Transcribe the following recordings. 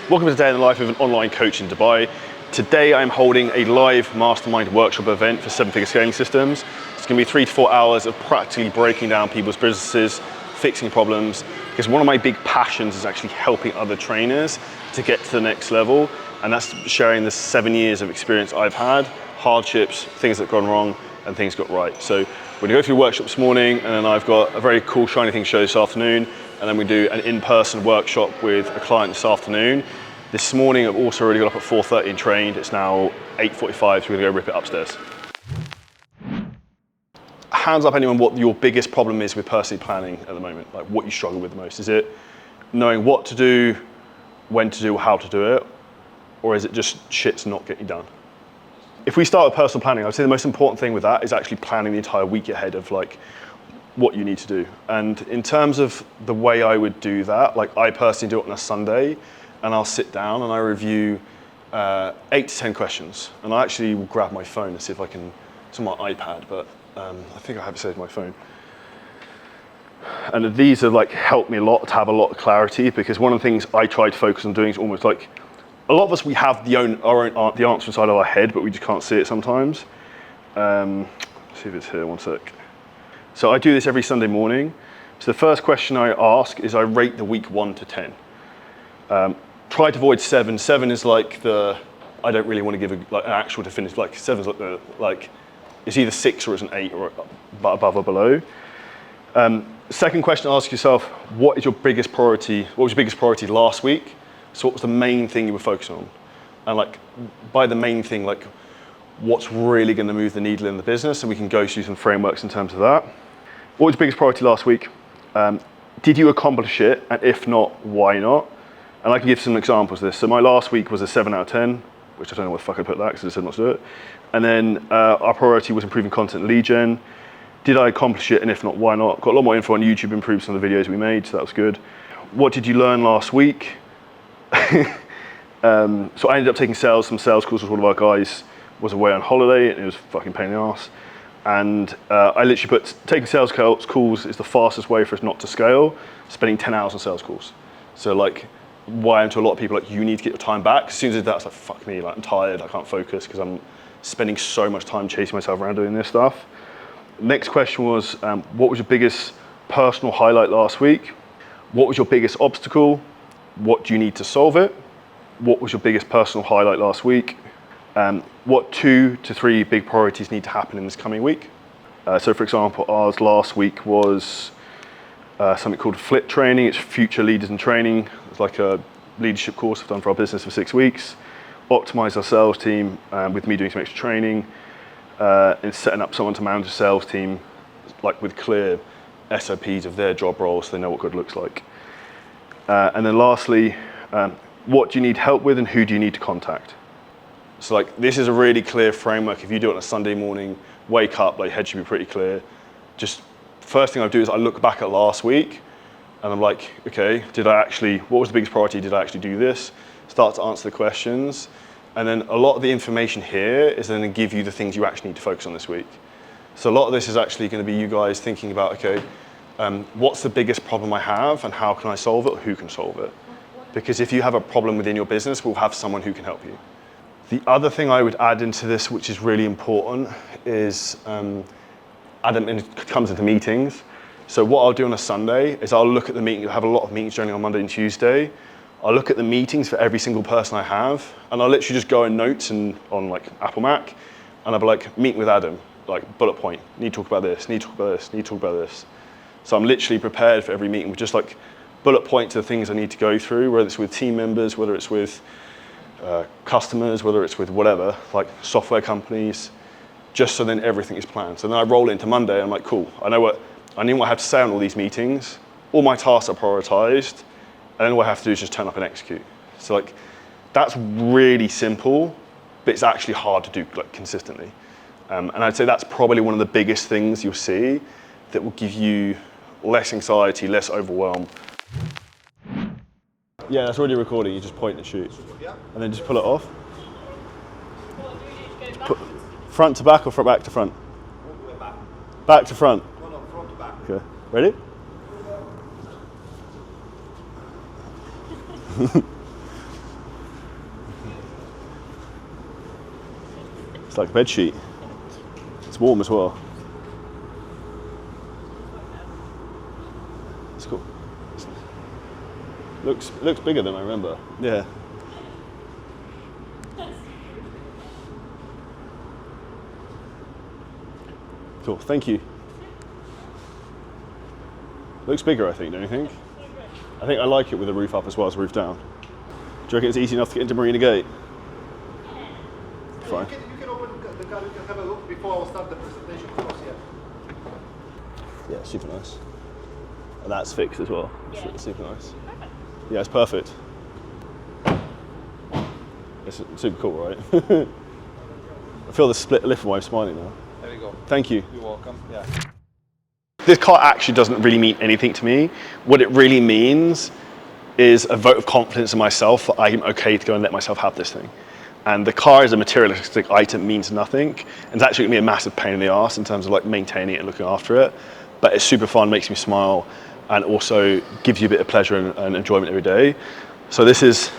Welcome to Day in the Life of an Online Coach in Dubai. Today I'm holding a live Mastermind Workshop event for 7-figure scaling systems. It's going to be 3 to 4 hours of practically breaking down people's businesses, fixing problems, because one of my big passions is actually helping other trainers to get to the next level, and that's sharing the 7 years of experience I've had, hardships, things that have gone wrong, and things got right. So we're going to go through the workshop this morning, and then I've got a very cool shiny thing to show this afternoon, and then we do an in-person workshop with a client this afternoon. This morning I've also already got up at 4:30 and trained. It's now 8:45, so we're going to go rip it upstairs. Hands up anyone what your biggest problem is with personally planning at the moment, like what you struggle with the most. Is it knowing what to do, when to do, how to do it, or is it just shit's not getting done? If we start with personal planning, I'd say the most important thing with that is actually planning the entire week ahead of like what you need to do. And in terms of the way I would do that, like I personally do it on a Sunday, and I'll sit down and I review 8 to 10 questions. And I actually will grab my phone and see if I can, it's on my iPad, but I think I have it saved on my phone. And these have like helped me a lot to have a lot of clarity, because one of the things I try to focus on doing is almost like, a lot of us, we have the answer inside of our head, but we just can't see it sometimes. Let's see if it's here, one sec. So I do this every Sunday morning. So the first question I ask is I rate the week 1 to 10. Try to avoid 7. 7 is like the, I don't really want to give an actual definitive, like 7 is like it's either 6 or it's an 8 or above or below. Second question, ask yourself, what is your biggest priority? What was your biggest priority last week? So what was the main thing you were focusing on? And like by the main thing, like what's really going to move the needle in the business? And we can go through some frameworks in terms of that. What was your biggest priority last week? Did you accomplish it? And if not, why not? And I can give some examples of this. So my last week was a 7 out of 10, which I don't know what the fuck I put that because I said not to do it. And then our priority was improving content lead gen. Did I accomplish it? And if not, why not? Got a lot more info on YouTube, improved some of the videos we made, so that was good. What did you learn last week? So I ended up taking some sales calls with one of our guys was away on holiday, and it was fucking pain in the ass. And I literally put, taking sales calls is the fastest way for us not to scale, spending 10 hours on sales calls. So like, why I'm to a lot of people, like, you need to get your time back. As soon as I did that, I was like, fuck me, like I'm tired, I can't focus because I'm spending so much time chasing myself around doing this stuff. Next question was, what was your biggest personal highlight last week? What was your biggest obstacle? What do you need to solve it? What was your biggest personal highlight last week? What 2 to 3 big priorities need to happen in this coming week? So for example, ours last week was something called Flip Training. It's Future Leaders in Training. It's like a leadership course I've done for our business for 6 weeks. Optimize our sales team with me doing some extra training and setting up someone to manage a sales team like with clear SOPs of their job roles so they know what good looks like. And then lastly, what do you need help with and who do you need to contact? So like, this is a really clear framework. If you do it on a Sunday morning, wake up, like head should be pretty clear. Just first thing I do is I look back at last week and I'm like, okay, what was the biggest priority? Did I actually do this? Start to answer the questions. And then a lot of the information here is then going to give you the things you actually need to focus on this week. So a lot of this is actually going to be you guys thinking about, okay, what's the biggest problem I have and how can I solve it, or who can solve it? Because if you have a problem within your business, we'll have someone who can help you. The other thing I would add into this, which is really important, is and it comes into meetings. So what I'll do on a Sunday is I'll look at the meeting. I have a lot of meetings generally on Monday and Tuesday. I'll look at the meetings for every single person I have, and I'll literally just go in notes and on like Apple Mac, and I'll be like, meet with Adam, like bullet point, need to talk about this, need to talk about this, need to talk about this. So I'm literally prepared for every meeting with just like bullet points of the things I need to go through, whether it's with team members, whether it's with customers, whether it's with whatever, like software companies, just so then everything is planned. So then I roll into Monday and I'm like, cool, I know what I have to say on all these meetings, all my tasks are prioritized, and then what I have to do is just turn up and execute. So like, that's really simple, but it's actually hard to do like consistently. And I'd say that's probably one of the biggest things you'll see that will give you less anxiety, less overwhelm. Yeah, that's already recording. You just point and shoot, and then just pull it off. Front to back or from back to front? Back. Back to front. No, front to back. Okay, ready? It's like a bed sheet. It's warm as well. It's cool. Looks bigger than I remember. Yeah. Cool, thank you. Looks bigger, I think, don't you think? I think I like it with the roof up as well as the roof down. Do you reckon it's easy enough to get into Marina Gate? Fine. You can open the car, you can have a look before I'll start the presentation, of course, yeah. Yeah, super nice. And that's fixed as well. Yeah. It's super nice. Yeah, it's perfect. It's super cool, right? I feel the split lip from my smiling now. There you go. Thank you. You're welcome. Yeah. This car actually doesn't really mean anything to me. What it really means is a vote of confidence in myself that I'm okay to go and let myself have this thing. And the car as a materialistic item means nothing. And it's actually gonna be a massive pain in the arse in terms of like maintaining it and looking after it. But it's super fun, makes me smile, and also gives you a bit of pleasure and enjoyment every day. So this is,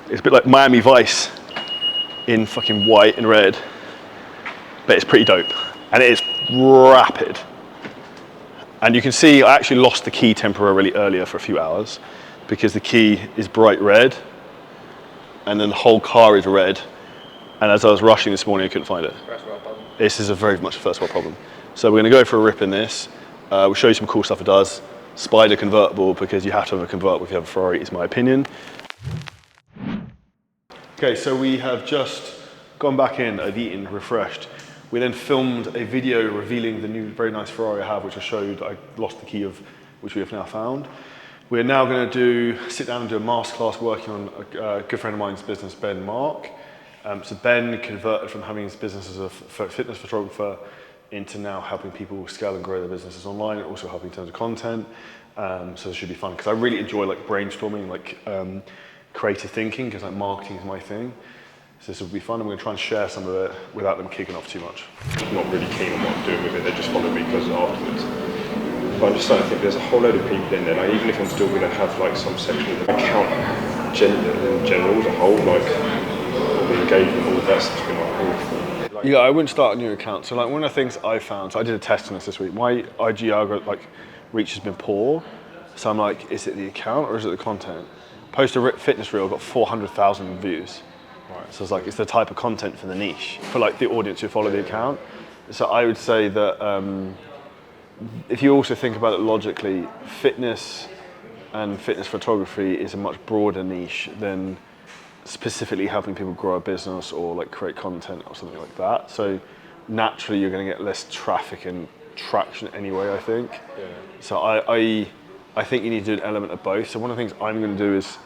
it's a bit like Miami Vice in fucking white and red, but it's pretty dope. And it is rapid. And you can see I actually lost the key temporarily earlier for a few hours because the key is bright red and then the whole car is red. And as I was rushing this morning, I couldn't find it. First world problem. This is a very much a first world problem. So we're gonna go for a rip in this. We'll show you some cool stuff it does. Spider convertible, because you have to have a convertible if you have a Ferrari, is my opinion. Okay, so we have just gone back in, I've eaten, refreshed. We then filmed a video revealing the new very nice Ferrari I have, which I showed I lost the key of, which we have now found. We're now going to sit down and do a masterclass working on a good friend of mine's business, Ben Mark. So Ben converted from having his business as a fitness photographer into now helping people scale and grow their businesses online, and also helping in terms of content. So this should be fun, because I really enjoy like brainstorming, like creative thinking, because like marketing is my thing. So this will be fun. I'm going to try and share some of it without them kicking off too much. Not really keen on what I'm doing with it, they just follow me because afterwards. But I'm just starting to think there's a whole load of people in there, like, even if I'm still going to have like some section of the account in general as a whole, like the engagement, all of that stuff's been like awful. Yeah, I wouldn't start a new account. So like one of the things I found, so I did a test on this week, my IG algorithm like reach has been poor. So I'm like, is it the account or is it the content? Post a fitness reel, got 400,000 views. Right. So it's like, it's the type of content for the niche, for like the audience who follow the account. So I would say that if you also think about it logically, fitness and fitness photography is a much broader niche than specifically helping people grow a business or like create content or something like that. So naturally you're going to get less traffic and traction anyway, I think. Yeah. So I think you need to do an element of both. So one of the things I'm going to do is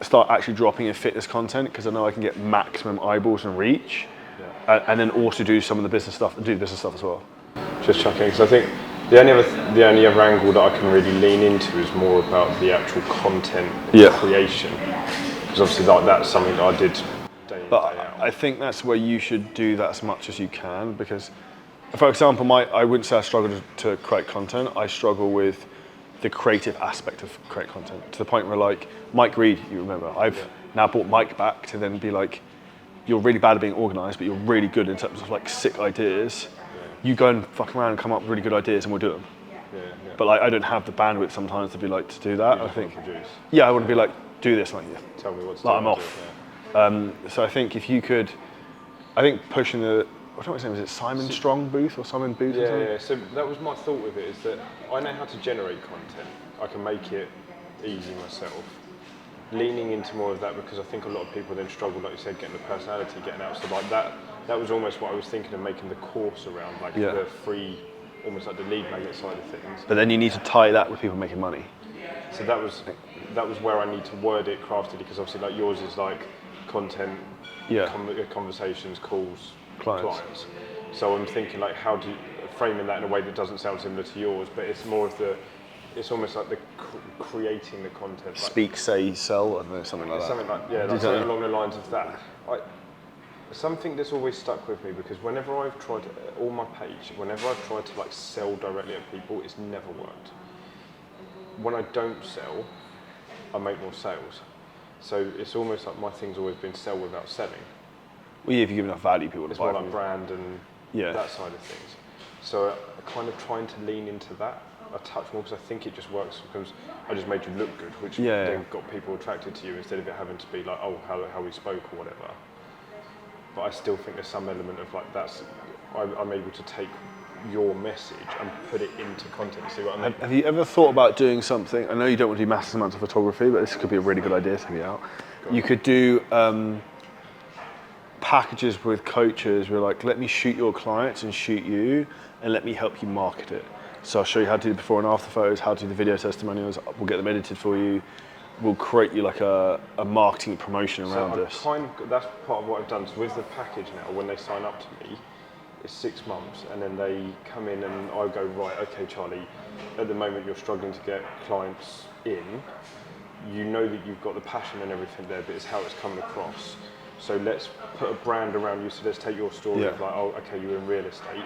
start actually dropping in fitness content, because I know I can get maximum eyeballs and reach, and then also do some of the business stuff, do business stuff as well. Just checking, because I think the only other angle that I can really lean into is more about the actual content creation, because obviously that's something that I did day in, but day out. I think that's where you should do that as much as you can, because for example, I wouldn't say I struggle to create content. I struggle with the creative aspect of create content, to the point where like Mike Reed, you remember, I've now brought Mike back to then be like, you're really bad at being organized, but you're really good in terms of like sick ideas. You go and fuck around and come up with really good ideas and we'll do them. But like, I don't have the bandwidth sometimes to be like, to do that. I think, I want to be like, do this, like, tell me what's like, I'm off. So I think if you could, I think pushing the, I don't know what his name is, it Simon Strong Booth or Simon Booth or something? Yeah, so that was my thought with it, is that I know how to generate content. I can make it easy myself. Leaning into more of that, because I think a lot of people then struggle, like you said, getting the personality, getting out. So like that was almost what I was thinking of making the course around, like the free, almost like the lead magnet side of things. But then you need to tie that with people making money. So that was where I need to word it craftedly, because obviously like yours is like content, conversations, calls, clients. So I'm thinking like, how do you framing that in a way that doesn't sound similar to yours, but it's more of the, it's almost like the creating the content. Like, speak, say, sell, I don't know, something like that. Something like, something along the lines of that. Something that's always stuck with me, because whenever I've tried to, on my page, whenever I've tried to like sell directly at people, it's never worked. When I don't sell, I make more sales. So it's almost like my thing's always been sell without selling. Well, yeah, if you give enough value, people will It's buy more from like you. brand and that side of things. So I'm kind of trying to lean into that a touch more because I think it just works because I just made you look good, which then got people attracted to you instead of it having to be like, oh, how we spoke or whatever. But I still think there's some element of like I'm able to take your message and put it into content. See what I mean? Have you ever thought about doing something? I know you don't want to do massive amounts of photography, but this could be a really good idea to be out. You could do packages with coaches where like, let me shoot your clients and shoot you, and let me help you market it. So I'll show you how to do the before and after photos, how to do the video testimonials. We'll get them edited for you. We'll create you like a marketing promotion around this. That's part of what I've done. So with the package now, when they sign up to me, it's 6 months, and then they come in and I go, right, okay, Charlie, at the moment you're struggling to get clients in. You know that you've got the passion and everything there, but it's how it's coming across. So let's put a brand around you. So let's take your story of like, oh, okay, you're in real estate.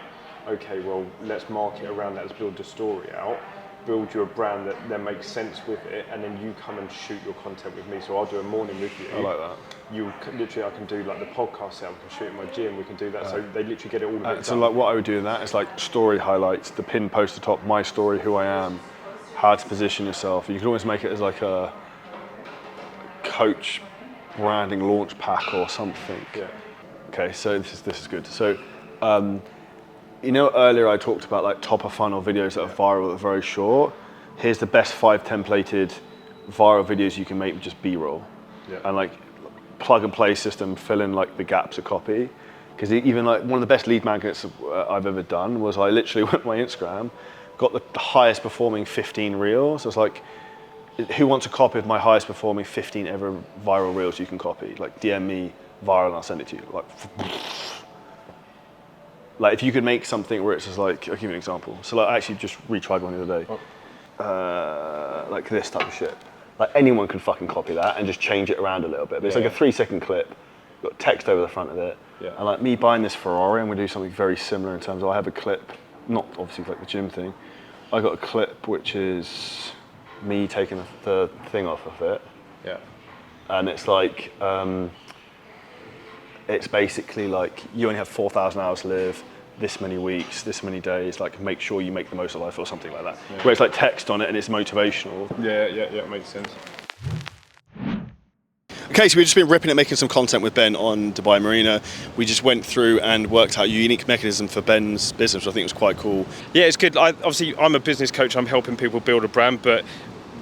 Okay, well, let's market around that, let's build the story out, build you a brand that then makes sense with it, and then you come and shoot your content with me. So I'll do a morning with you. I like that. I can do like the podcast set, we can shoot in my gym, we can do that. So they literally get it all of it So done. like what I would do in that is like story highlights, the pin post at the top, my story, who I am, how to position yourself. You can always make it as like a coach branding launch pack or something. Yeah. Okay, so this is good. So, you know, earlier I talked about like top of funnel videos that are viral, that are very short. Here's the best 5 templated viral videos you can make with just B-roll. Yeah. And like plug and play system, fill in like the gaps of copy. Because even like one of the best lead magnets I've ever done was I literally went to my Instagram, got the highest performing 15 reels. I was like, who wants a copy of my highest performing 15 ever viral reels you can copy? Like DM me viral and I'll send it to you. Like if you could make something where it's just like, I'll give you an example. So like I actually just retried one the other day. Like this type of shit. Like anyone can fucking copy that and just change it around a little bit. But it's like a 3-second clip, got text over the front of it. Yeah. And like me buying this Ferrari, I'm gonna do something very similar in terms of I have a clip, not obviously like the gym thing. I got a clip which is me taking the thing off of it. Yeah. And it's like, it's basically like you only have 4,000 hours to live, this many weeks, this many days, like make sure you make the most of life or something like that. Yeah. Where it's like text on it and it's motivational. Yeah, makes sense. Okay, so we've just been ripping it, making some content with Ben on Dubai Marina. We just went through and worked out a unique mechanism for Ben's business, which I think was quite cool. Yeah, it's good. Obviously, I'm a business coach. I'm helping people build a brand, but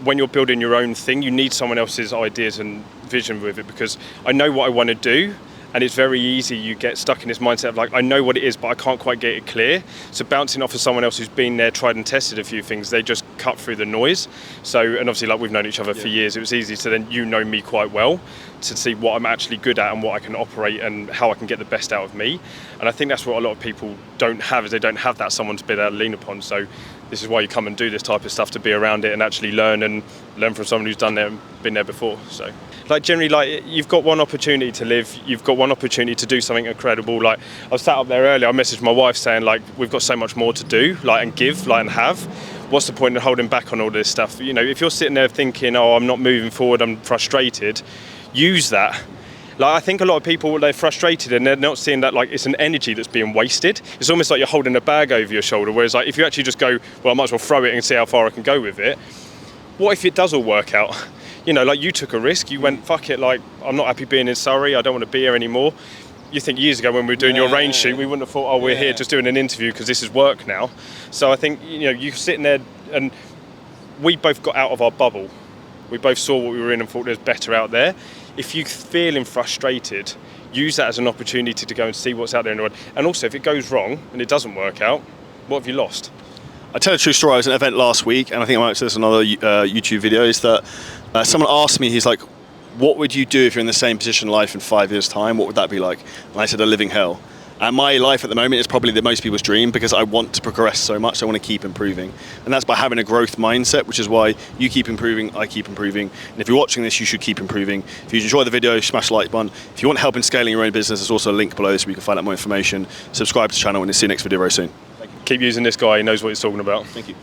when you're building your own thing, you need someone else's ideas and vision with it, because I know what I want to do. And it's very easy, you get stuck in this mindset of like, I know what it is, but I can't quite get it clear. So bouncing off of someone else who's been there, tried and tested a few things, they just cut through the noise. So, and obviously like we've known each other for years, it was easy to then, you know me quite well, to see what I'm actually good at and what I can operate and how I can get the best out of me. And I think that's what a lot of people don't have, is they don't have that someone to be able to lean upon. So this is why you come and do this type of stuff, to be around it and actually learn from someone who's done it and been there before. So like generally, like you've got one opportunity to live, you've got one opportunity to do something incredible. Like I was sat up there earlier, I messaged my wife saying like, we've got so much more to do, like, and give, like, and have. What's the point in holding back on all this stuff? You know, if you're sitting there thinking, oh, I'm not moving forward, I'm frustrated, use that. Like I think a lot of people, they're frustrated and they're not seeing that like it's an energy that's being wasted. It's almost like you're holding a bag over your shoulder, whereas like if you actually just go, well, I might as well throw it and see how far I can go with it. What if it does all work out? You know, like you took a risk, you went, fuck it, like I'm not happy being in Surrey, I don't want to be here anymore. You think years ago when we were doing your range shoot, we wouldn't have thought, oh, we're here just doing an interview because this is work now. So I think, you know, you're sitting there and we both got out of our bubble. We both saw what we were in and thought there's better out there. If you're feeling frustrated, use that as an opportunity to go and see what's out there in the world. And also, if it goes wrong and it doesn't work out, what have you lost? I tell a true story. I was at an event last week, and I think I might say this in another YouTube video, is that someone asked me, he's like, what would you do if you're in the same position in life in 5 years' time? What would that be like? And I said, a living hell. And my life at the moment is probably the most people's dream, because I want to progress so much. I want to keep improving. And that's by having a growth mindset, which is why you keep improving, I keep improving. And if you're watching this, you should keep improving. If you enjoy the video, smash the like button. If you want help in scaling your own business, there's also a link below so you can find out more information. Subscribe to the channel and see you next video very soon. Keep using this guy, he knows what he's talking about. Thank you.